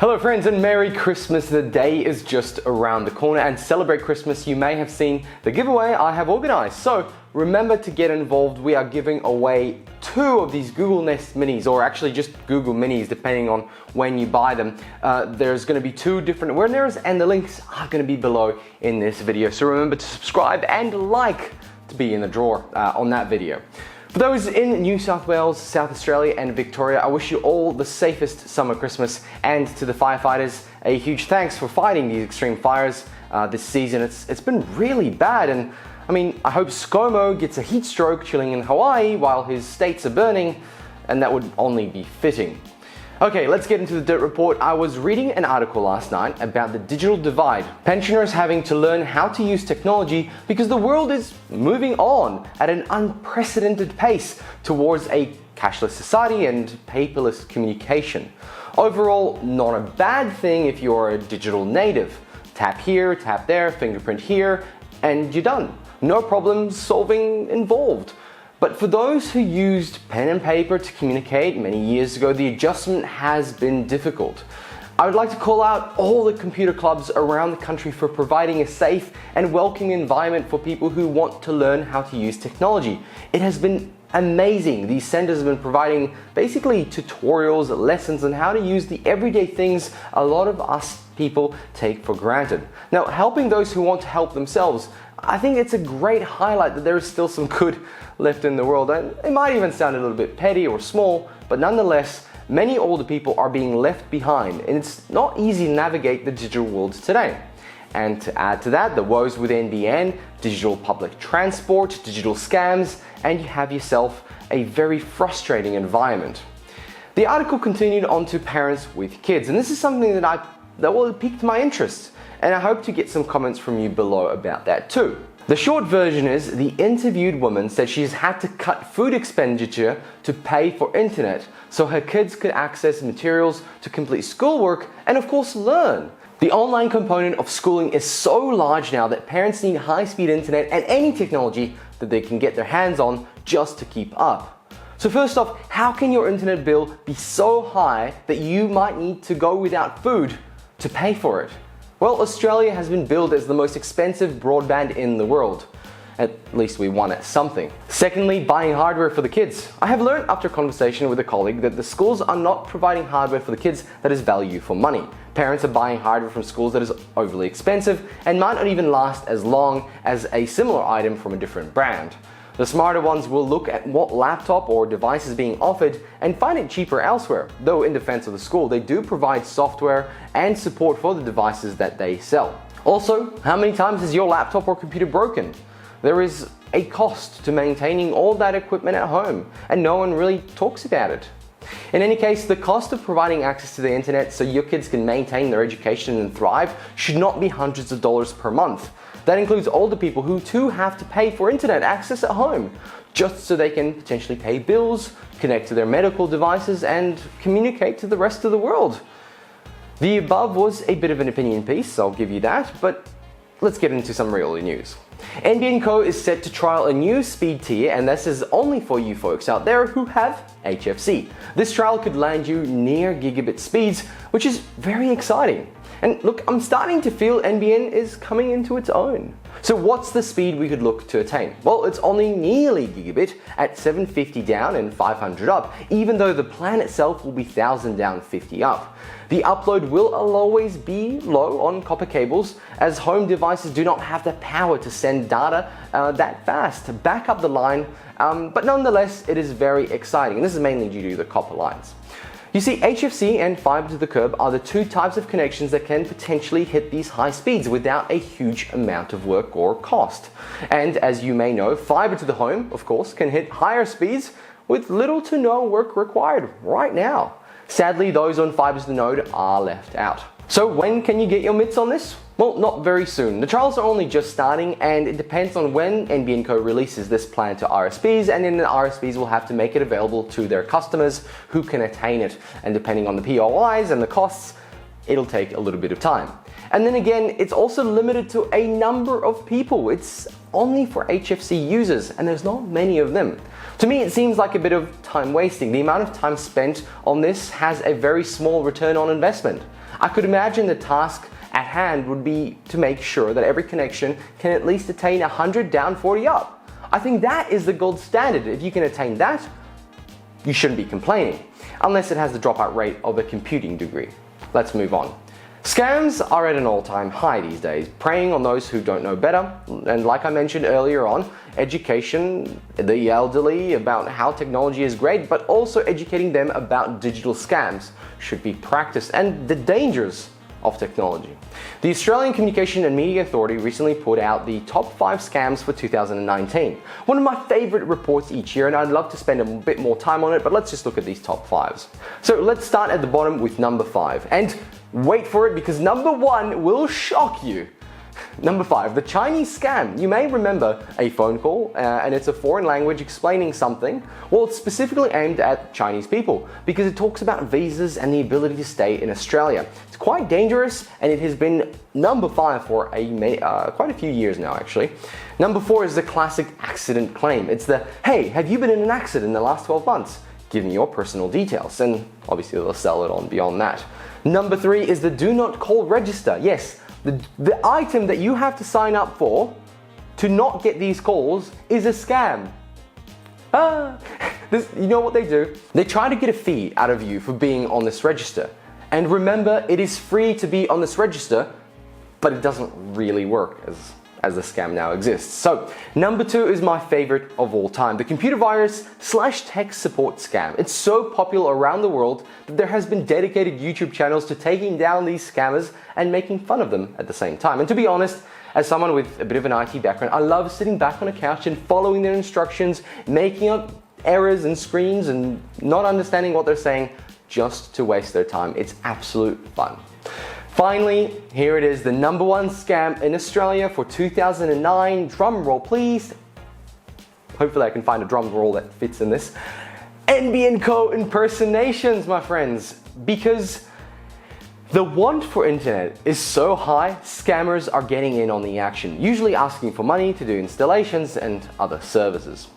Hello friends and Merry Christmas. The day is just around the corner, and to celebrate Christmas you may have seen the giveaway I have organized. So remember to get involved. We are giving away 2 of these Google Nest Minis, or actually just Google Minis depending on when you buy them. There's going to be 2 different winners and the links are going to be below in this video. So remember to subscribe and like to be in the draw on that video. For those in New South Wales, South Australia and Victoria, I wish you all the safest summer Christmas, and to the firefighters, a huge thanks for fighting these extreme fires this season. It's been really bad, and I mean, I hope ScoMo gets a heat stroke chilling in Hawaii while his states are burning, and that would only be fitting. Okay, let's get into the Dirt Report. I was reading an article last night about the digital divide. Pensioners having to learn how to use technology because the world is moving on at an unprecedented pace towards a cashless society and paperless communication. Overall, not a bad thing if you're a digital native. Tap here, tap there, fingerprint here, and you're done. No problem solving involved. But for those who used pen and paper to communicate many years ago, the adjustment has been difficult. I would like to call out all the computer clubs around the country for providing a safe and welcoming environment for people who want to learn how to use technology. It has been amazing. These centers have been providing basically tutorials, lessons on how to use the everyday things a lot of us people take for granted. Now, helping those who want to help themselves, I think it's a great highlight that there is still some good left in the world. And it might even sound a little bit petty or small, but nonetheless, many older people are being left behind, and it's not easy to navigate the digital world today. And to add to that, the woes with NBN, digital public transport, digital scams, and you have yourself a very frustrating environment. The article continued on to parents with kids, and this is something that piqued my interest, and I hope to get some comments from you below about that too. The short version is, the interviewed woman said she's had to cut food expenditure to pay for internet so her kids could access materials to complete schoolwork and of course learn. The online component of schooling is so large now that parents need high-speed internet and any technology that they can get their hands on just to keep up. So first off, how can your internet bill be so high that you might need to go without food to pay for it? Well, Australia has been billed as the most expensive broadband in the world. At least we won at something. Secondly, buying hardware for the kids. I have learned after a conversation with a colleague that the schools are not providing hardware for the kids that is value for money. Parents are buying hardware from schools that is overly expensive and might not even last as long as a similar item from a different brand. The smarter ones will look at what laptop or device is being offered and find it cheaper elsewhere, though in defense of the school, they do provide software and support for the devices that they sell. Also, how many times is your laptop or computer broken? There is a cost to maintaining all that equipment at home, and no one really talks about it. In any case, the cost of providing access to the internet so your kids can maintain their education and thrive should not be hundreds of dollars per month. That includes older people who too have to pay for internet access at home, just so they can potentially pay bills, connect to their medical devices, and communicate to the rest of the world. The above was a bit of an opinion piece, I'll give you that, but let's get into some real news. NBN Co is set to trial a new speed tier, and this is only for you folks out there who have HFC. This trial could land you near gigabit speeds, which is very exciting. And look, I'm starting to feel NBN is coming into its own. So what's the speed we could look to attain? Well, it's only nearly gigabit at 750 down and 500 up, even though the plan itself will be 1000 down, 50 up. The upload will always be low on copper cables, as home devices do not have the power to send data that fast to back up the line, but nonetheless, it is very exciting, and this is mainly due to the copper lines. You see, HFC and fiber to the curb are the 2 types of connections that can potentially hit these high speeds without a huge amount of work or cost. And as you may know, fiber to the home, of course, can hit higher speeds with little to no work required right now. Sadly, those on fiber to the node are left out. So when can you get your mitts on this? Well, not very soon. The trials are only just starting, and it depends on when NBN Co releases this plan to RSPs, and then the RSPs will have to make it available to their customers who can attain it. And depending on the POIs and the costs, it'll take a little bit of time. And then again, it's also limited to a number of people. It's only for HFC users, and there's not many of them. To me, it seems like a bit of time wasting. The amount of time spent on this has a very small return on investment. I could imagine the task at hand would be to make sure that every connection can at least attain 100 down, 40 up. I think that is the gold standard. If you can attain that, you shouldn't be complaining, unless it has the dropout rate of a computing degree. Let's move on. Scams are at an all-time high these days, preying on those who don't know better, and like I mentioned earlier on, education the elderly about how technology is great, but also educating them about digital scams should be practiced and the dangers of technology. The Australian Communication and Media Authority recently put out the top 5 scams for 2019. One of my favorite reports each year, and I'd love to spend a bit more time on it, but let's just look at these top 5s. So let's start at the bottom with number 5. And wait for it, because number 1 will shock you. Number 5, the Chinese scam. You may remember a phone call, and it's a foreign language explaining something. Well, it's specifically aimed at Chinese people because it talks about visas and the ability to stay in Australia. It's quite dangerous, and it has been number 5 for quite a few years now, actually. Number 4 is the classic accident claim. It's the, hey, have you been in an accident in the last 12 months? Give me your personal details, and obviously they'll sell it on beyond that. Number 3 is the do not call register. Yes, the item that you have to sign up for to not get these calls is a scam. You know what they do? They try to get a fee out of you for being on this register. And remember, it is free to be on this register, but it doesn't really work as the scam now exists. So, number 2 is my favorite of all time, the computer virus / tech support scam. It's so popular around the world that there has been dedicated YouTube channels to taking down these scammers and making fun of them at the same time. And to be honest, as someone with a bit of an IT background, I love sitting back on a couch and following their instructions, making up errors and screens and not understanding what they're saying just to waste their time. It's absolute fun. Finally, here it is, the number 1 scam in Australia for 2009. Drum roll, please. Hopefully I can find a drum roll that fits in this. NBN Co impersonations, my friends. Because the want for internet is so high, scammers are getting in on the action, usually asking for money to do installations and other services.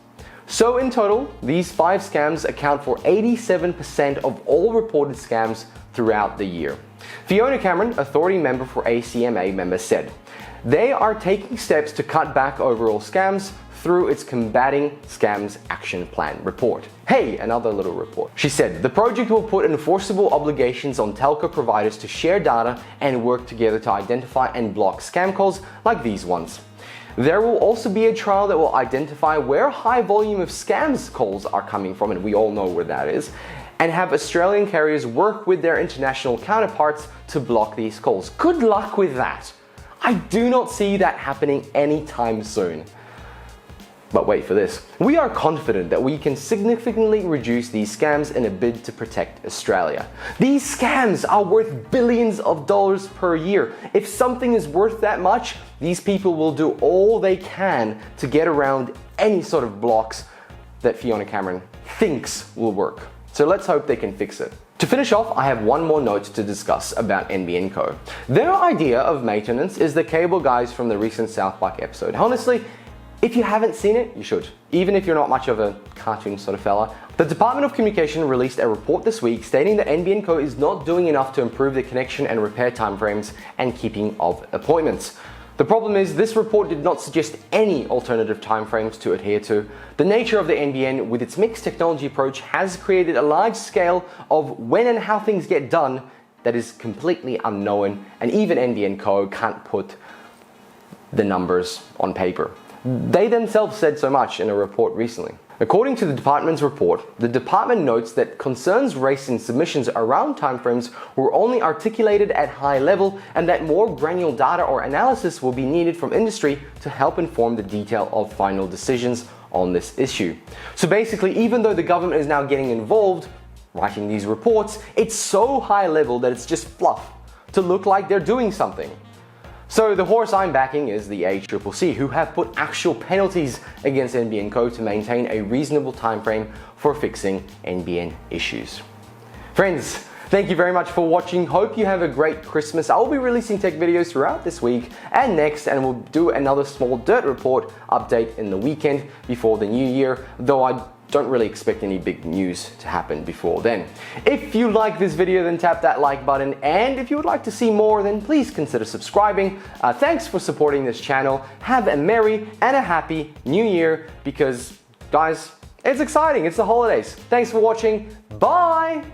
So in total, these 5 scams account for 87% of all reported scams throughout the year. Fiona Cameron, authority member for ACMA members, said, they are taking steps to cut back overall scams through its Combating Scams Action Plan report. Hey, another little report. She said, the project will put enforceable obligations on telco providers to share data and work together to identify and block scam calls like these ones. There will also be a trial that will identify where a high volume of scams calls are coming from, and we all know where that is, and have Australian carriers work with their international counterparts to block these calls. Good luck with that. I do not see that happening anytime soon. But wait for this. We are confident that we can significantly reduce these scams in a bid to protect Australia. These scams are worth billions of dollars per year. If something is worth that much, these people will do all they can to get around any sort of blocks that Fiona Cameron thinks will work. So let's hope they can fix it. To finish off, I have one more note to discuss about NBN Co. Their idea of maintenance is the cable guys from the recent South Park episode. Honestly, if you haven't seen it, you should. Even if you're not much of a cartoon sort of fella. The Department of Communication released a report this week stating that NBN Co is not doing enough to improve the connection and repair timeframes and keeping of appointments. The problem is this report did not suggest any alternative timeframes to adhere to. The nature of the NBN with its mixed technology approach has created a large scale of when and how things get done that is completely unknown, and even NBN Co can't put the numbers on paper. They themselves said so much in a report recently. According to the department's report, the department notes that concerns raised in submissions around timeframes were only articulated at high level, and that more granular data or analysis will be needed from industry to help inform the detail of final decisions on this issue. So basically, even though the government is now getting involved writing these reports, it's so high level that it's just fluff to look like they're doing something. So the horse I'm backing is the ACCC, who have put actual penalties against NBN Co to maintain a reasonable time frame for fixing NBN issues. Friends, thank you very much for watching. Hope you have a great Christmas. I'll be releasing tech videos throughout this week and next, and we'll do another small dirt report update in the weekend before the new year, though I don't really expect any big news to happen before then. If you like this video, then tap that like button, and if you would like to see more, then please consider subscribing. Thanks for supporting this channel. Have a merry and a happy new year, because guys, it's exciting, it's the holidays. Thanks for watching, bye!